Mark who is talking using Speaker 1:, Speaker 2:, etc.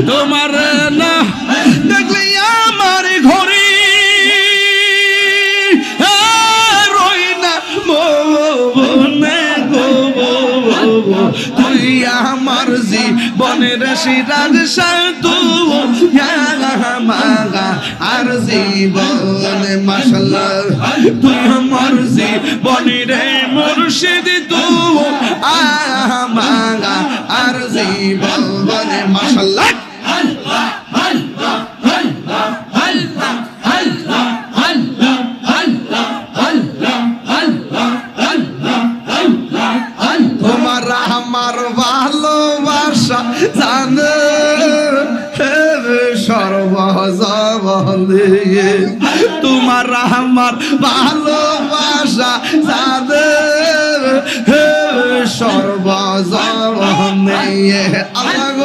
Speaker 1: তোমার না দেখলে আমার ঘরে রই না মনে গো তুই আমার জীবনের সিরাজ সাধু মাগা আর জীবনে মাশাআল্লাহ তুই আমার জীবনের মুর্শিদ তু মাগা আর জীবনে মাশাআল্লাহ আল্লাহ আল্লাহ আল্লাহ আল্লাহ আল্লাহ আল্লাহ আল্লাহ আল্লাহ আল্লাহ আল্লাহ আল্লাহ তোমার আমার ভালোবাসা জানে সর্বজবনে তোমার আমার ভালোবাসা জানে সর্বজবনে আল্লাহ